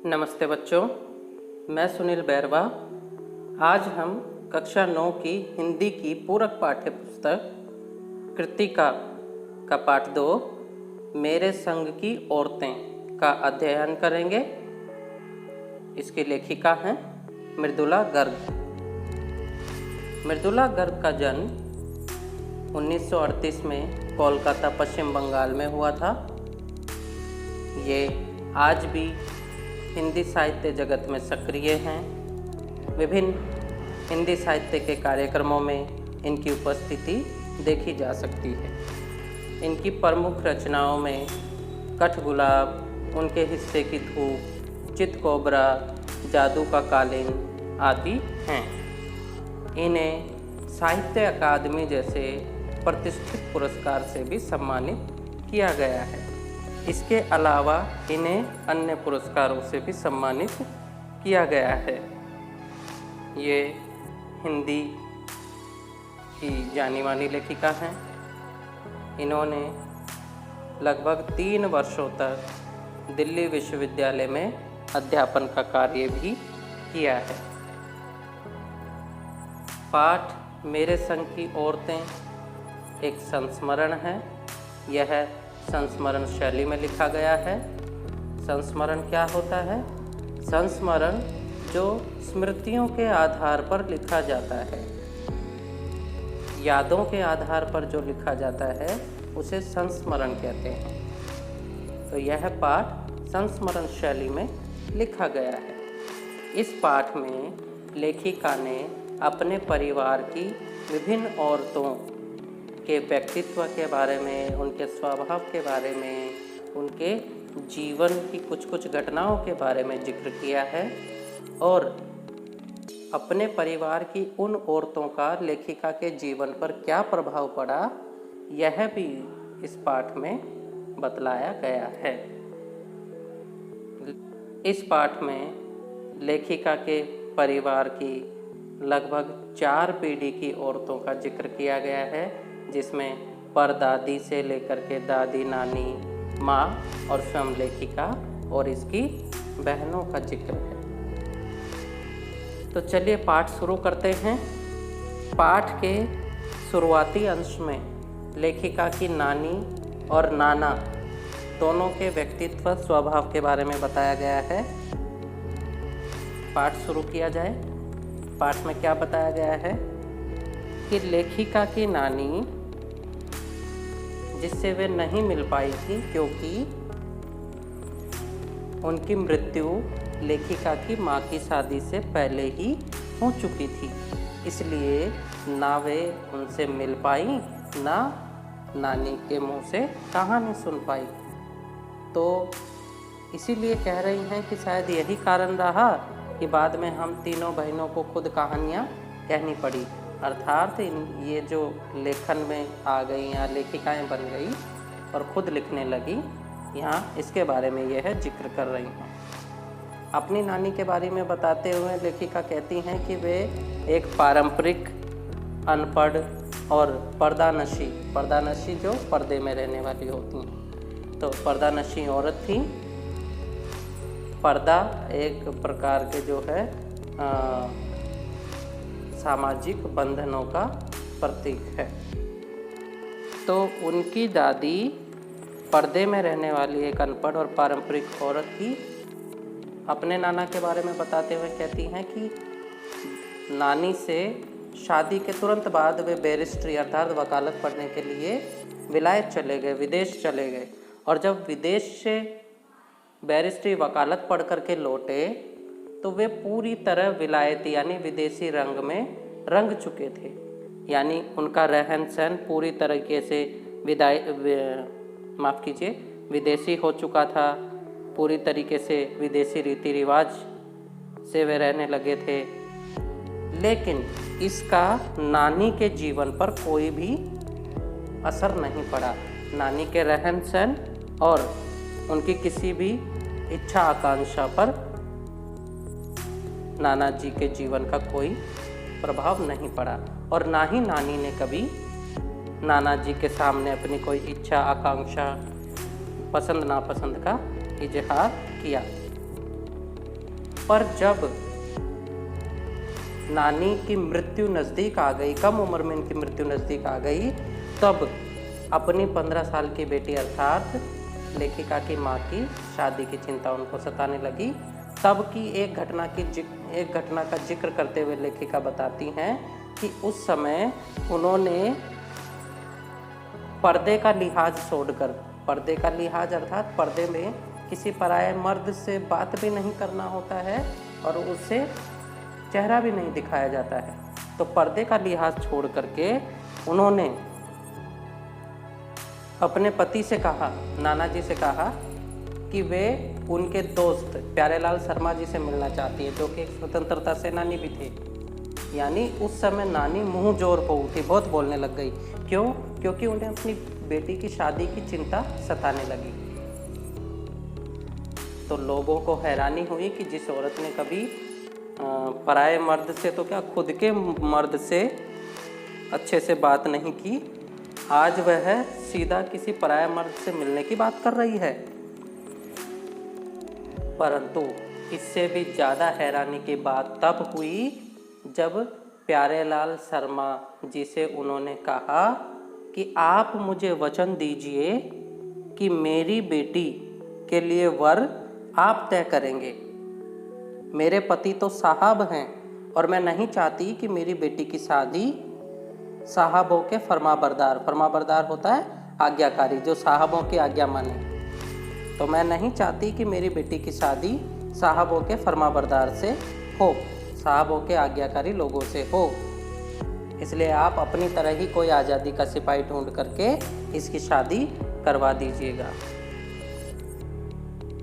नमस्ते बच्चों, मैं सुनील बैरवा। आज हम कक्षा 9 की हिंदी की पूरक पाठ्य पुस्तक कृतिका का पाठ 2 मेरे संग की औरतें का अध्ययन करेंगे। इसकी लेखिका हैं मृदुला गर्ग। मृदुला गर्ग का जन्म 1938 में कोलकाता पश्चिम बंगाल में हुआ था। ये आज भी हिंदी साहित्य जगत में सक्रिय हैं। विभिन्न हिंदी साहित्य के कार्यक्रमों में इनकी उपस्थिति देखी जा सकती है। इनकी प्रमुख रचनाओं में कठगुलाब, उनके हिस्से की धूप, चितकोबरा, जादू का कालीन आदि हैं। इन्हें साहित्य अकादमी जैसे प्रतिष्ठित पुरस्कार से भी सम्मानित किया गया है। इसके अलावा इन्हें अन्य पुरस्कारों से भी सम्मानित किया गया है। ये हिंदी की जानी मानी लेखिका हैं। इन्होंने लगभग 3 वर्षों तक दिल्ली विश्वविद्यालय में अध्यापन का कार्य भी किया है। पाठ मेरे संग की औरतें एक संस्मरण है। यह संस्मरण शैली में लिखा गया है। संस्मरण क्या होता है? संस्मरण जो स्मृतियों के आधार पर लिखा जाता है, यादों के आधार पर जो लिखा जाता है उसे संस्मरण कहते हैं। तो यह पाठ संस्मरण शैली में लिखा गया है। इस पाठ में लेखिका ने अपने परिवार की विभिन्न औरतों के व्यक्तित्व के बारे में, उनके स्वभाव के बारे में, उनके जीवन की कुछ घटनाओं के बारे में जिक्र किया है और अपने परिवार की उन औरतों का लेखिका के जीवन पर क्या प्रभाव पड़ा, यह भी इस पाठ में बतलाया गया है। इस पाठ में लेखिका के परिवार की लगभग 4 पीढ़ी की औरतों का जिक्र किया गया है, जिसमें परदादी से लेकर के दादी, नानी, माँ और स्वयं लेखिका और इसकी बहनों का जिक्र है। तो चलिए पाठ शुरू करते हैं। पाठ के शुरुआती अंश में लेखिका की नानी और नाना दोनों के व्यक्तित्व, स्वभाव के बारे में बताया गया है। पाठ शुरू किया जाए। पाठ में क्या बताया गया है कि लेखिका की नानी, जिससे वे नहीं मिल पाई थी क्योंकि उनकी मृत्यु लेखिका की माँ की शादी से पहले ही हो चुकी थी, इसलिए ना वे उनसे मिल पाई, ना नानी के मुंह से कहानी सुन पाई। तो इसीलिए कह रही हैं कि शायद यही कारण रहा कि बाद में हम तीनों बहनों को खुद कहानियाँ कहनी पड़ी। अर्थात ये जो लेखन में आ गई या लेखिकाएं बन गई और खुद लिखने लगी, यहाँ इसके बारे में यह जिक्र कर रही हैं। अपनी नानी के बारे में बताते हुए लेखिका कहती हैं कि वे एक पारंपरिक, अनपढ़ और पर्दानशी जो पर्दे में रहने वाली होती हैं, तो पर्दानशी औरत थी। पर्दा एक प्रकार के जो है सामाजिक बंधनों का प्रतीक है। तो उनकी दादी पर्दे में रहने वाली एक अनपढ़ और पारंपरिक औरत थी। अपने नाना के बारे में बताते हुए कहती हैं कि नानी से शादी के तुरंत बाद वे बैरिस्ट्री अर्थात वकालत पढ़ने के लिए विलायत चले गए, विदेश चले गए। और जब विदेश से बैरिस्ट्री वकालत पढ़ करके लौटे तो वे पूरी तरह विलायती यानी विदेशी रंग में रंग चुके थे। यानी उनका रहन सहन पूरी तरीके से विदेशी हो चुका था। पूरी तरीके से विदेशी रीति रिवाज से वे रहने लगे थे। लेकिन इसका नानी के जीवन पर कोई भी असर नहीं पड़ा। नानी के रहन सहन और उनकी किसी भी इच्छा आकांक्षा पर नाना जी के जीवन का कोई प्रभाव नहीं पड़ा और ना ही नानी ने कभी नाना जी के सामने अपनी कोई इच्छा आकांक्षा, पसंद नापसंद का इजहार किया। पर जब नानी की मृत्यु नज़दीक आ गई, कम उम्र में इनकी मृत्यु नज़दीक आ गई, तब अपनी 15 साल की बेटी अर्थात लेखिका की माँ की शादी की चिंता उनको सताने लगी। तब की एक घटना का जिक्र करते हुए लेखिका बताती हैं कि उस समय उन्होंने पर्दे का लिहाज छोड़कर, पर्दे का लिहाज अर्थात पर्दे में किसी पराये मर्द से बात भी नहीं करना होता है और उससे चेहरा भी नहीं दिखाया जाता है, तो पर्दे का लिहाज छोड़ करके उन्होंने अपने पति से कहा, नाना जी से कहा कि वे उनके दोस्त प्यारेलाल शर्मा जी से मिलना चाहती है, जो कि एक स्वतंत्रता सेनानी भी थे। यानी उस समय नानी मुंह जोर हो उठी, बहुत बोलने लग गई। क्यों? क्योंकि उन्हें अपनी बेटी की शादी की चिंता सताने लगी। तो लोगों को हैरानी हुई कि जिस औरत ने कभी पराये मर्द से तो क्या खुद के मर्द से अच्छे से बात नहीं की, आज वह सीधा किसी पराये मर्द से मिलने की बात कर रही है। परंतु इससे भी ज़्यादा हैरानी की बात तब हुई जब प्यारेलाल शर्मा जी से उन्होंने कहा कि आप मुझे वचन दीजिए कि मेरी बेटी के लिए वर आप तय करेंगे। मेरे पति तो साहब हैं और मैं नहीं चाहती कि मेरी बेटी की शादी साहबों के फरमाबरदार होता है आज्ञाकारी, जो साहबों की आज्ञा माने, तो मैं नहीं चाहती कि मेरी बेटी की शादी साहबों के फरमाबरदार से हो, साहबों के आज्ञाकारी लोगों से हो। इसलिए आप अपनी तरह ही कोई आज़ादी का सिपाही ढूंढ करके इसकी शादी करवा दीजिएगा।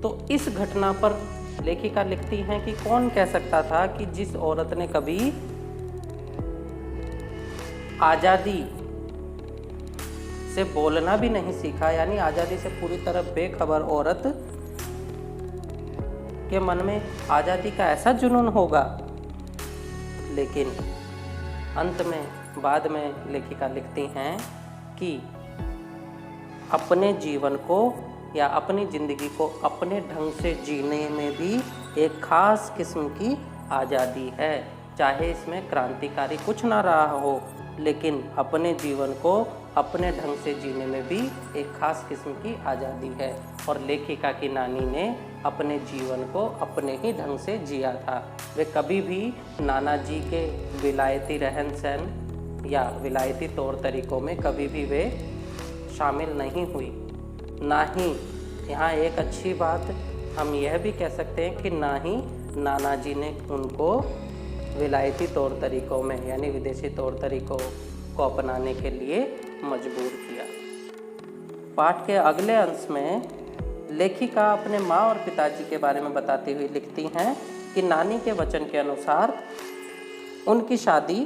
तो इस घटना पर लेखिका लिखती हैं कि कौन कह सकता था कि जिस औरत ने कभी आज़ादी से बोलना भी नहीं सीखा, यानी आज़ादी से पूरी तरह बेखबर औरत के मन में आज़ादी का ऐसा जुनून होगा। लेकिन अंत में बाद में लेखिका लिखती हैं कि अपने जीवन को या अपनी ज़िंदगी को अपने ढंग से जीने में भी एक ख़ास किस्म की आज़ादी है। चाहे इसमें क्रांतिकारी कुछ ना रहा हो, लेकिन अपने जीवन को अपने ढंग से जीने में भी एक ख़ास किस्म की आज़ादी है। और लेखिका की नानी ने अपने जीवन को अपने ही ढंग से जिया था। वे कभी भी नाना जी के विलायती रहन सहन या विलायती तौर तरीक़ों में कभी भी वे शामिल नहीं हुई। ना ही यहाँ एक अच्छी बात हम यह भी कह सकते हैं कि ना ही नाना जी ने उनको विलायती तौर तरीक़ों में यानी विदेशी तौर तरीक़ों को अपनाने के लिए मजबूर किया। पाठ के अगले अंश में लेखिका अपने माँ और पिताजी के बारे में बताती हुई लिखती हैं कि नानी के वचन के अनुसार उनकी शादी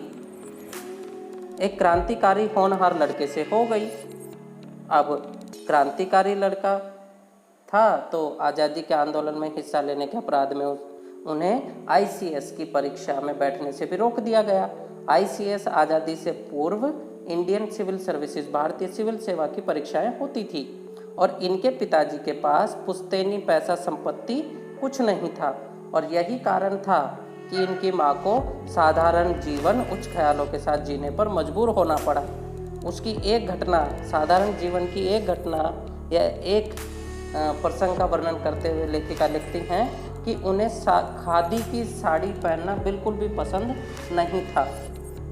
एक क्रांतिकारी होनहार लड़के से हो गई। अब क्रांतिकारी लड़का था तो आज़ादी के आंदोलन में हिस्सा लेने के अपराध में उन्हें आईसीएस की परीक्षा में बैठने से भी रोक दिया गया। आईसीएस आज़ादी से पूर्व इंडियन सिविल सर्विसेज भारतीय सिविल सेवा की परीक्षाएं होती थी और इनके पिताजी के पास पुश्तैनी पैसा संपत्ति कुछ नहीं था और यही कारण था कि इनकी माँ को साधारण जीवन उच्च ख्यालों के साथ जीने पर मजबूर होना पड़ा। उसकी एक घटना, साधारण जीवन की एक घटना या एक प्रसंग का वर्णन करते हुए लेखिका लिखती हैं कि उन्हें खादी की साड़ी पहनना बिल्कुल भी पसंद नहीं था,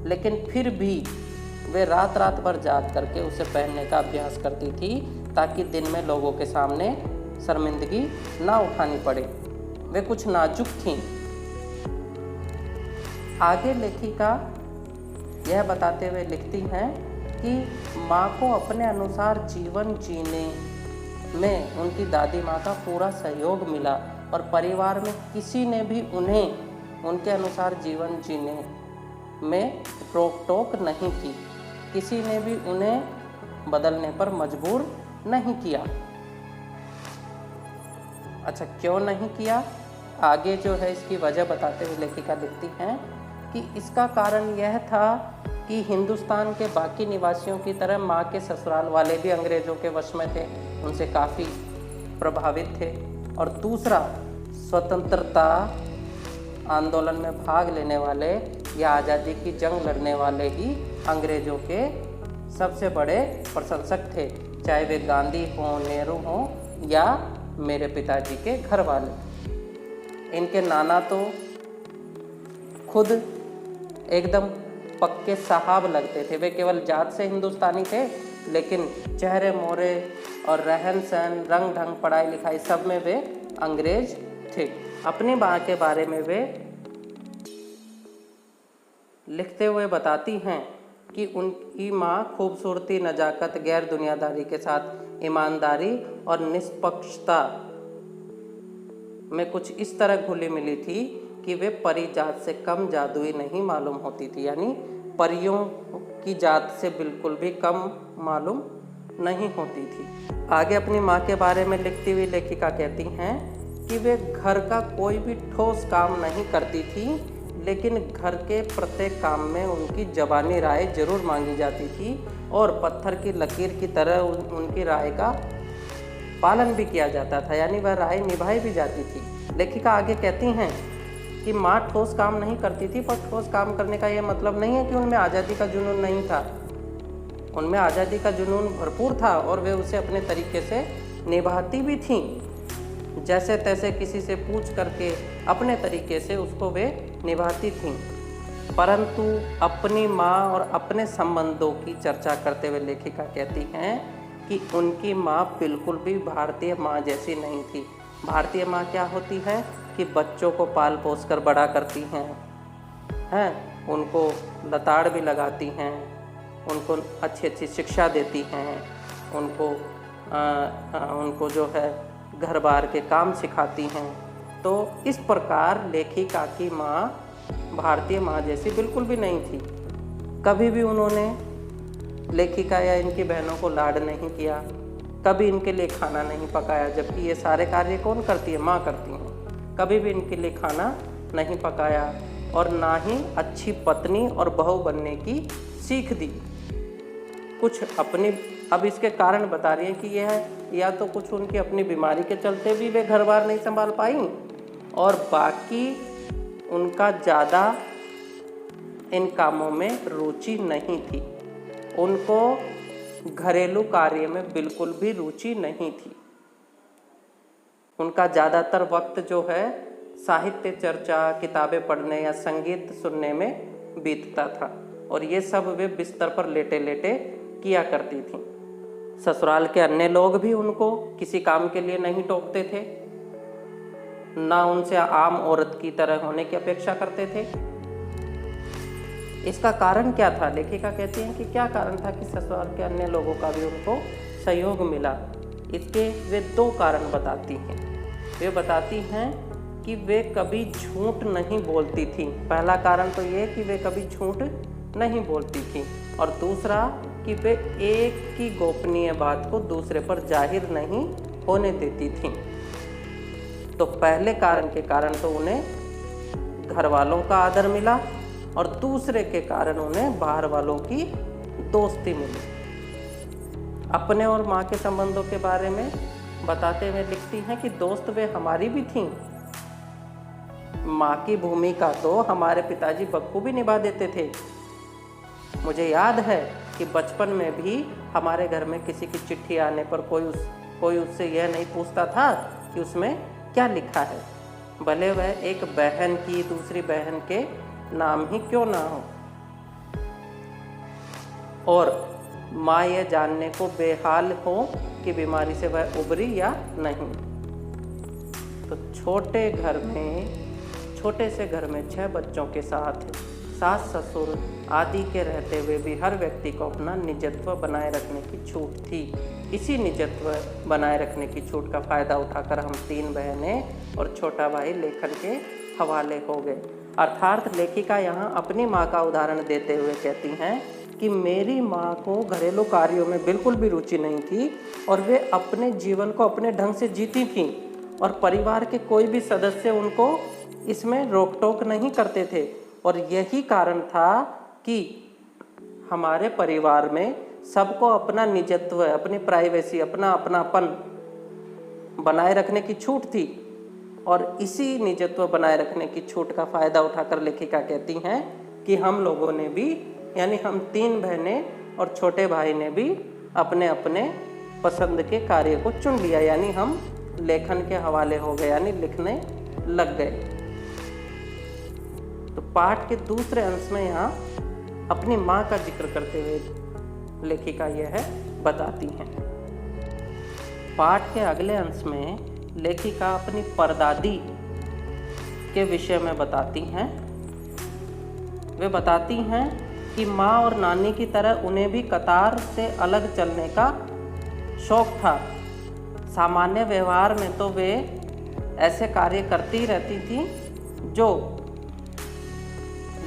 लेकिन फिर भी वे रात रात भर जाग करके उसे पहनने का अभ्यास करती थी ताकि दिन में लोगों के सामने शर्मिंदगी ना उठानी पड़े। वे कुछ नाजुक थीं। आगे लेखिका यह बताते हुए लिखती हैं कि माँ को अपने अनुसार जीवन जीने में उनकी दादी माँ का पूरा सहयोग मिला और परिवार में किसी ने भी उन्हें उनके अनुसार जीवन जीने में रोक टोक नहीं की, किसी ने भी उन्हें बदलने पर मजबूर नहीं किया। अच्छा, क्यों नहीं किया? आगे जो है इसकी वजह बताते हुए लेखिका लिखती हैं कि इसका कारण यह था कि हिंदुस्तान के बाकी निवासियों की तरह माँ के ससुराल वाले भी अंग्रेज़ों के वश में थे, उनसे काफ़ी प्रभावित थे। और दूसरा, स्वतंत्रता आंदोलन में भाग लेने वाले या आज़ादी की जंग लड़ने वाले ही अंग्रेज़ों के सबसे बड़े प्रशंसक थे, चाहे वे गांधी हों, नेहरू हों या मेरे पिताजी के घर वाले। इनके नाना तो खुद एकदम पक्के साहब लगते थे। वे केवल जात से हिंदुस्तानी थे, लेकिन चेहरे मोहरे और रहन सहन, रंग ढंग, पढ़ाई लिखाई सब में वे अंग्रेज थे। अपनी माँ के बारे में वे लिखते हुए बताती हैं कि उनकी माँ खूबसूरती, नजाकत, गैर दुनियादारी के साथ ईमानदारी और निष्पक्षता में कुछ इस तरह घुली मिली थी कि वे परी जात से कम जादुई नहीं मालूम होती थी, यानी परियों की जात से बिल्कुल भी कम मालूम नहीं होती थी। आगे अपनी माँ के बारे में लिखती हुई लेखिका कहती हैं कि वे घर का कोई भी ठोस काम नहीं करती थी, लेकिन घर के प्रत्येक काम में उनकी ज़बानी राय जरूर मांगी जाती थी और पत्थर की लकीर की तरह उनकी राय का पालन भी किया जाता था, यानी वह राय निभाई भी जाती थी। लेखिका आगे कहती हैं कि माँ ठोस काम नहीं करती थी, पर ठोस काम करने का यह मतलब नहीं है कि उनमें आज़ादी का जुनून नहीं था। उनमें आज़ादी का जुनून भरपूर था और वे उसे अपने तरीके से निभाती भी थीं। जैसे तैसे किसी से पूछ करके अपने तरीके से उसको वे निभाती थीं। परंतु अपनी माँ और अपने संबंधों की चर्चा करते हुए लेखिका कहती हैं कि उनकी माँ बिल्कुल भी भारतीय माँ जैसी नहीं थी। भारतीय माँ क्या होती है कि बच्चों को पाल पोस कर बड़ा करती हैं, उनको लताड़ भी लगाती हैं, उनको अच्छी अच्छी शिक्षा देती हैं, उनको जो है घर बार के काम सिखाती हैं। तो इस प्रकार लेखिका की माँ भारतीय माँ जैसी बिल्कुल भी नहीं थी। कभी भी उन्होंने लेखिका या इनकी बहनों को लाड नहीं किया, कभी इनके लिए खाना नहीं पकाया, जबकि ये सारे कार्य कौन करती है? माँ करती हैं। कभी भी इनके लिए खाना नहीं पकाया और ना ही अच्छी पत्नी और बहू बनने की सीख दी। कुछ अपनी, अब इसके कारण बता रही है कि यह या तो कुछ उनकी अपनी बीमारी के चलते भी वे घर बार नहीं संभाल पाई, और बाकी उनका ज़्यादा इन कामों में रुचि नहीं थी। उनको घरेलू कार्य में बिल्कुल भी रुचि नहीं थी। उनका ज़्यादातर वक्त जो है साहित्य चर्चा, किताबें पढ़ने या संगीत सुनने में बीतता था, और ये सब वे बिस्तर पर लेटे लेटे किया करती थीं। ससुराल के अन्य लोग भी उनको किसी काम के लिए नहीं टोकते थे, ना उनसे आम औरत की तरह होने की अपेक्षा करते थे। इसका कारण क्या था? लेखिका कहती हैं कि क्या कारण था कि ससुराल के अन्य लोगों का भी उनको सहयोग मिला। इसके वे दो कारण बताती हैं। वे बताती हैं कि वे कभी झूठ नहीं बोलती थीं। पहला कारण तो ये कि वे कभी झूठ नहीं बोलती थीं, और दूसरा कि वे एक की गोपनीय बात को दूसरे पर जाहिर नहीं होने देती थीं। तो पहले कारण के कारण तो उन्हें घर वालों का आदर मिला, और दूसरे के कारण उन्हें बाहर वालों की दोस्ती मिली। अपने और माँ के संबंधों के बारे में बताते हुए लिखती हैं कि दोस्त वे हमारी भी थीं। माँ की भूमिका तो हमारे पिताजी बखूबी निभा देते थे। मुझे याद है कि बचपन में भी हमारे घर में किसी की चिट्ठी आने पर कोई उससे यह नहीं पूछता था कि उसमें क्या लिखा है, भले वह एक बहन की दूसरी बहन के नाम ही क्यों ना हो। और माँ यह जानने को बेहाल हो कि बीमारी से वह उबरी या नहीं। तो छोटे से घर में 6 बच्चों के साथ सास ससुर आदि के रहते हुए भी हर व्यक्ति को अपना निजत्व बनाए रखने की छूट थी। इसी निजत्व बनाए रखने की छूट का फ़ायदा उठाकर हम 3 बहनें और छोटा भाई लेखन के हवाले हो गए। अर्थात लेखिका यहाँ अपनी माँ का उदाहरण देते हुए कहती हैं कि मेरी माँ को घरेलू कार्यों में बिल्कुल भी रुचि नहीं थी, और वे अपने जीवन को अपने ढंग से जीती थीं, और परिवार के कोई भी सदस्य उनको इसमें रोक टोक नहीं करते थे। और यही कारण था कि हमारे परिवार में सबको अपना निजत्व, अपनी प्राइवेसी, अपना अपनापन बनाए रखने की छूट थी। और इसी निजत्व बनाए रखने की छूट का फ़ायदा उठाकर लेखिका कहती हैं कि हम लोगों ने भी, यानी हम 3 बहनें और छोटे भाई ने भी अपने अपने पसंद के कार्य को चुन लिया, यानी हम लेखन के हवाले हो गए, यानी लिखने लग गए। तो पाठ के दूसरे अंश में यहाँ अपनी माँ का जिक्र करते हुए लेखिका यह बताती हैं। पाठ के अगले अंश में लेखिका अपनी परदादी के विषय में बताती हैं। वे बताती हैं कि माँ और नानी की तरह उन्हें भी कतार से अलग चलने का शौक था। सामान्य व्यवहार में तो वे ऐसे कार्य करती रहती थी जो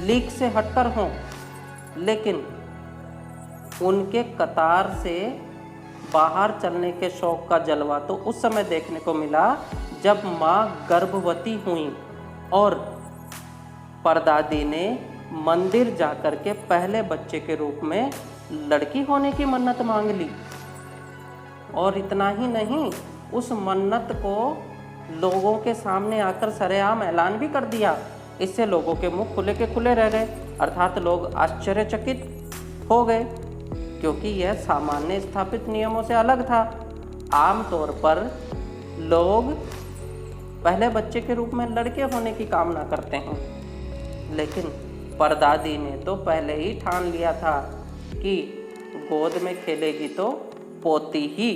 लीक से हटकर हों, लेकिन उनके कतार से बाहर चलने के शौक का जलवा तो उस समय देखने को मिला जब माँ गर्भवती हुई और परदादी ने मंदिर जाकर के पहले बच्चे के रूप में लड़की होने की मन्नत मांग ली। और इतना ही नहीं, उस मन्नत को लोगों के सामने आकर सरेआम ऐलान भी कर दिया। इससे लोगों के मुंह खुले के खुले रह गए, अर्थात लोग आश्चर्यचकित हो गए, क्योंकि यह सामान्य स्थापित नियमों से अलग था। आमतौर पर लोग पहले बच्चे के रूप में लड़के होने की कामना करते हैं, लेकिन परदादी ने तो पहले ही ठान लिया था कि गोद में खेलेगी तो पोती ही।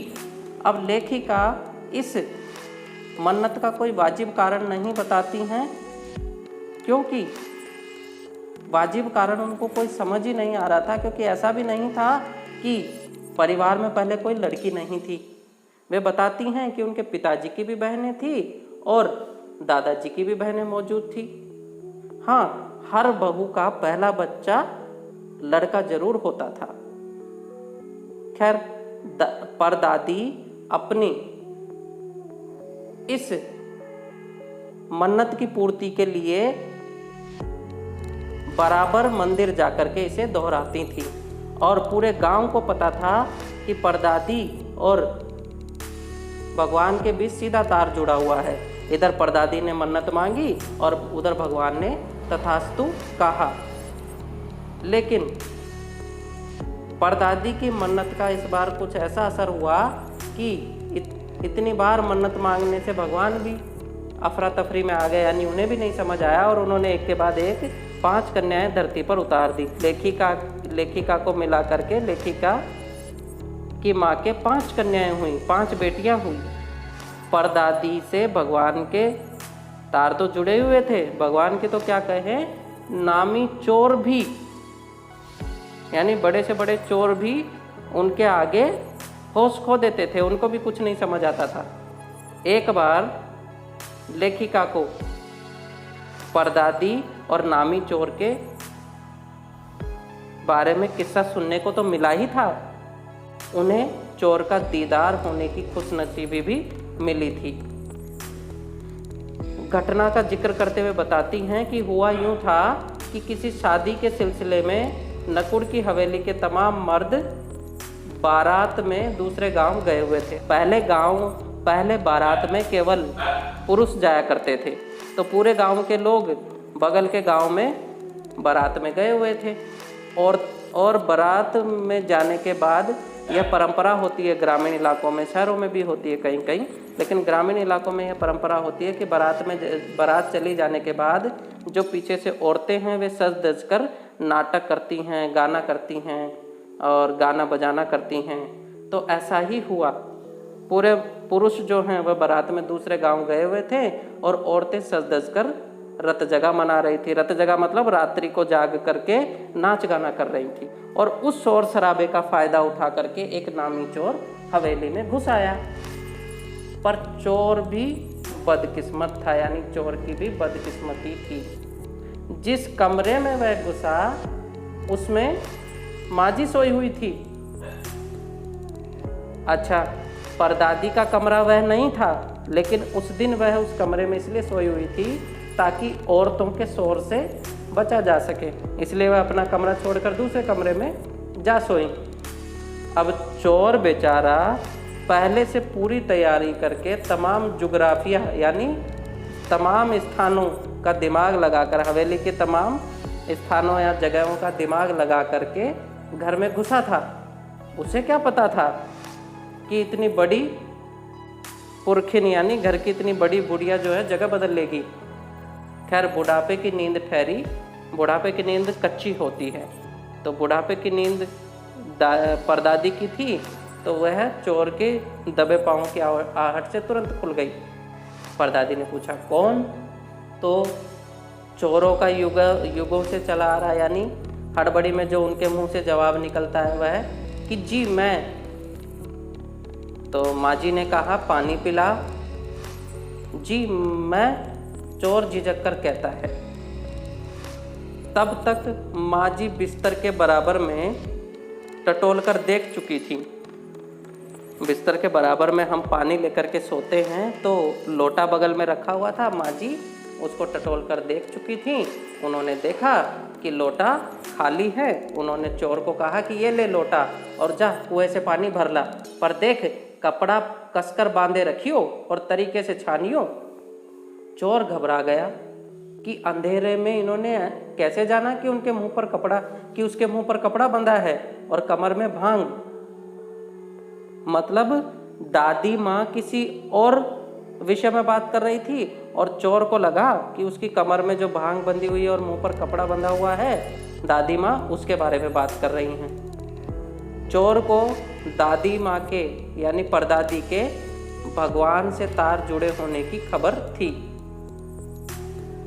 अब लेखिका इस मन्नत का कोई वाजिब कारण नहीं बताती हैं, क्योंकि वाजिब कारण उनको कोई समझ ही नहीं आ रहा था, क्योंकि ऐसा भी नहीं था कि परिवार में पहले कोई लड़की नहीं थी। वे बताती हैं कि उनके पिताजी की भी बहनें थी और दादाजी की भी बहनें मौजूद थी। हाँ, हर बहू का पहला बच्चा लड़का जरूर होता था। खैर, परदादी अपनी इस मन्नत की पूर्ति के लिए बराबर मंदिर जाकर के इसे दोहराती थी, और पूरे गांव को पता था कि परदादी और भगवान के बीच सीधा तार जुड़ा हुआ है। इधर परदादी ने मन्नत मांगी और उधर भगवान ने तथास्तु कहा। लेकिन परदादी की मन्नत का इस बार कुछ ऐसा असर हुआ कि इतनी बार मन्नत मांगने से भगवान भी अफरा तफरी में आ गए, यानी उन्हें भी नहीं समझ आया, और उन्होंने एक के बाद एक 5 कन्याएं धरती पर उतार दी। लेखिका को मिला करके लेखिका की माँ के 5 कन्याएं हुई, 5 बेटियां हुई। परदादी से भगवान के तार तो जुड़े हुए थे, भगवान के तो क्या कहे, नामी चोर भी, यानी बड़े से बड़े चोर भी उनके आगे होश खो देते थे, उनको भी कुछ नहीं समझ आता था। एक बार लेखिका को परदादी और नामी चोर के बारे में किस्सा सुनने को तो मिला ही था, उन्हें चोर का दीदार होने की खुशनसीबी भी मिली थी। घटना का जिक्र करते हुए बताती हैं कि हुआ यूं था कि किसी शादी के सिलसिले में नकुड़ की हवेली के तमाम मर्द बारात में दूसरे गांव गए हुए थे। पहले बारात में केवल पुरुष जाया करते थे, तो पूरे गांव के लोग बगल के गांव में बारात में गए हुए थे। और बारात में जाने के बाद यह परंपरा होती है ग्रामीण इलाकों में, शहरों में भी होती है कहीं कहीं, लेकिन ग्रामीण इलाकों में यह परंपरा होती है कि बारात चली जाने के बाद जो पीछे से औरतें हैं वे सज धज कर नाटक करती हैं, गाना करती हैं और गाना बजाना करती हैं। तो ऐसा ही हुआ, पूरे पुरुष जो हैं वह बारात में दूसरे गांव गए हुए थे और औरतें सज धज कर रत जगह मना रही थी। रत जगह मतलब रात्रि को जाग करके नाच गाना कर रही थी, और उस शोर शराबे का फायदा उठा करके एक नामी चोर हवेली में घुस आया। पर चोर भी बदकिस्मत था, यानी चोर की भी बदकिस्मती थी। जिस कमरे में वह घुसा उसमें माजी सोई हुई थी। अच्छा, परदादी का कमरा वह नहीं था, लेकिन उस दिन वह उस कमरे में इसलिए सोई हुई थी ताकि औरतों के शोर से बचा जा सके, इसलिए वह अपना कमरा छोड़कर दूसरे कमरे में जा सोई। अब चोर बेचारा पहले से पूरी तैयारी करके तमाम जुग्राफिया यानी तमाम स्थानों का दिमाग लगाकर, हवेली के तमाम स्थानों या जगहों का दिमाग लगा करके घर में घुसा था। उसे क्या पता था कि इतनी बड़ी पुरखिन यानी घर की इतनी बड़ी बुढ़िया जो है जगह बदल लेगी। खैर, बुढ़ापे की नींद ठहरी। बुढ़ापे की नींद कच्ची होती है, तो बुढ़ापे की नींद परदादी की थी, तो वह चोर के दबे पाँव की आहट से तुरंत खुल गई। परदादी ने पूछा, कौन? तो चोरों का युगों से चला आ रहा, यानी हड़बड़ी में जो उनके मुंह से जवाब निकलता है वह कि जी मैं। तो माँ जी ने कहा, पानी पिला। जी मैं, चोर झिझक कर कहता है। तब तक माँ जी बिस्तर के बराबर में टटोल कर देख चुकी थी। बिस्तर के बराबर में हम पानी लेकर के सोते हैं, तो लोटा बगल में रखा हुआ था। माँ जी उसको टटोल कर देख चुकी थी। उन्होंने देखा कि लोटा खाली है। उन्होंने चोर को कहा कि ये ले लोटा और जा कुएं से पानी भर ला, पर देख कपड़ा कसकर बांधे रखियो और तरीके से छानियो। चोर घबरा गया कि अंधेरे में इन्होंने कैसे जाना कि उसके मुंह पर कपड़ा बंधा है और कमर में भांग। मतलब दादी माँ किसी और विषय में बात कर रही थी और चोर को लगा कि उसकी कमर में जो भांग बंधी हुई है और मुंह पर कपड़ा बंधा हुआ है, दादी माँ उसके बारे में बात कर रही हैं। चोर को दादी माँ के यानी परदादी के भगवान से तार जुड़े होने की खबर थी,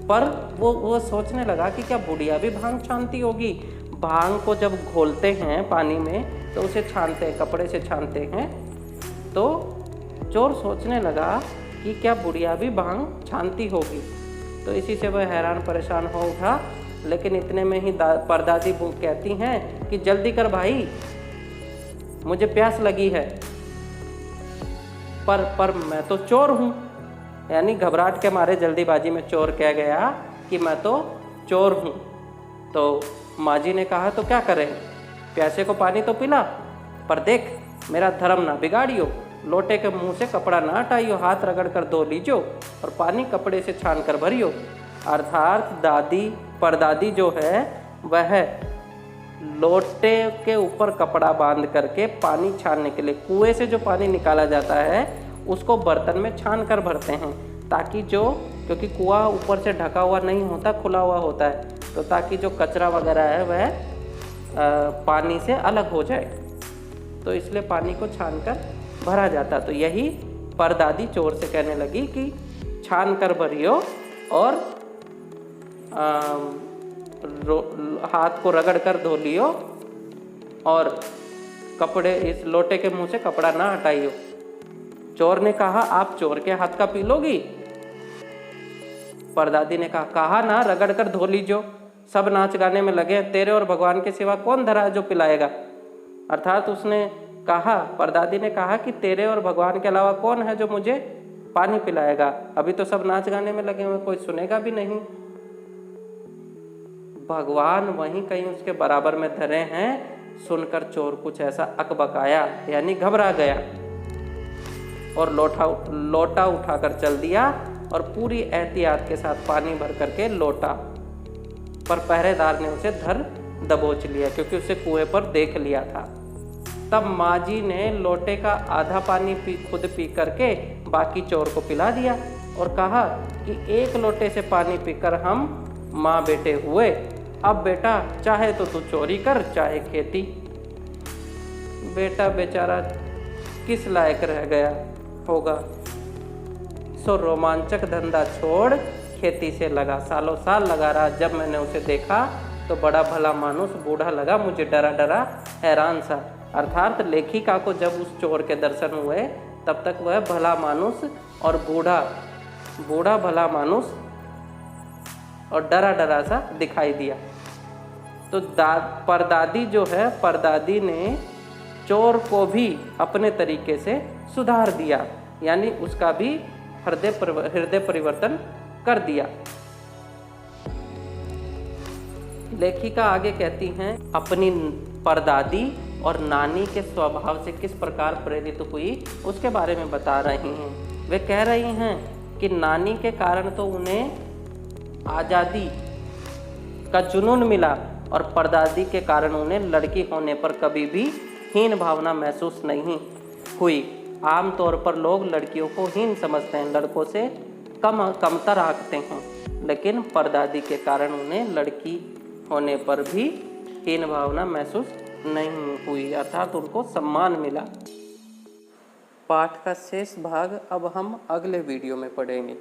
पर वो सोचने लगा कि क्या बुढ़िया भी भांग छानती होगी। भांग को जब घोलते हैं पानी में तो उसे छानते हैं, कपड़े से छानते हैं। तो चोर सोचने लगा कि क्या बुढ़िया भी भांग छानती होगी। तो इसी से वह हैरान परेशान हो उठा। लेकिन इतने में ही परदादी कहती हैं कि जल्दी कर भाई, मुझे प्यास लगी है। पर मैं तो चोर हूँ। यानी घबराहट के मारे जल्दीबाजी में चोर कह गया कि मैं तो चोर हूँ। तो माँ जी ने कहा, तो क्या करें, प्यासे को पानी तो पिला, पर देख मेरा धर्म ना बिगाड़ियो, लोटे के मुंह से कपड़ा ना हटाइयो, हाथ रगड़ कर धो लीजियो और पानी कपड़े से छान कर भरियो। अर्थात परदादी जो है वह लोटे के ऊपर कपड़ा बांध करके पानी छानने के लिए, कुएं से जो पानी निकाला जाता है उसको बर्तन में छान कर भरते हैं, ताकि क्योंकि कुआं ऊपर से ढका हुआ नहीं होता, खुला हुआ होता है, तो ताकि जो कचरा वगैरह है वह पानी से अलग हो जाए, तो इसलिए पानी को छान कर भरा जाता। तो यही परदादी चोर से कहने लगी कि छान कर भरियो और हाथ को रगड़ कर धो लियो और इस लोटे के मुंह से कपड़ा ना हटाइयो। चोर ने कहा, आप चोर के हाथ का पी लोगी? परदादी ने कहा ना, रगड़ कर धो लीजियो, सब नाच गाने में लगे, तेरे और भगवान के सिवा कौन धरा है जो पिलाएगा। अर्थात उसने कहा, परदादी ने कहा कि तेरे और भगवान के अलावा कौन है जो मुझे पानी पिलाएगा, अभी तो सब नाच गाने में लगे हुए, कोई सुनेगा भी नहीं। भगवान वहीं कहीं उसके बराबर में धरे हैं। सुनकर चोर कुछ ऐसा अकबकाया, यानी घबरा गया और लोटा उठाकर चल दिया और पूरी एहतियात के साथ पानी भर करके लोटा, पर पहरेदार ने उसे धर दबोच लिया क्योंकि उसे कुएं पर देख लिया था। तब माँ जी ने लोटे का आधा पानी खुद पी करके बाकी चोर को पिला दिया और कहा कि एक लोटे से पानी पीकर हम माँ बेटे हुए, अब बेटा चाहे तो तू चोरी कर चाहे खेती। बेटा बेचारा किस लायक रह गया होगा, सो रोमांचक धंधा छोड़ खेती से लगा, सालों साल लगा रहा। जब मैंने उसे देखा तो बड़ा भला मानुस बूढ़ा लगा, मुझे डरा डरा हैरान सा। अर्थात लेखिका को जब उस चोर के दर्शन हुए तब तक वह भला मानुस और बूढ़ा भला मानुस और डरा डरा सा दिखाई दिया। तो परदादी जो है, परदादी ने चोर को भी अपने तरीके से सुधार दिया, यानी उसका भी हृदय परिवर्तन कर दिया। लेखिका आगे कहती हैं, अपनी परदादी और नानी के स्वभाव से किस प्रकार प्रेरित हुई उसके बारे में बता रही हैं। वे कह रही हैं कि नानी के कारण तो उन्हें आज़ादी का जुनून मिला और परदादी के कारण उन्हें लड़की होने पर कभी भी हीन भावना महसूस नहीं हुई। आमतौर पर लोग लड़कियों को हीन समझते हैं, लड़कों से कमतर आंकते हैं, लेकिन परदादी के कारण उन्हें लड़की होने पर भी हीन भावना महसूस नहीं हुई, अर्थात उनको सम्मान मिला। पाठ का शेष भाग अब हम अगले वीडियो में पढ़ेंगे।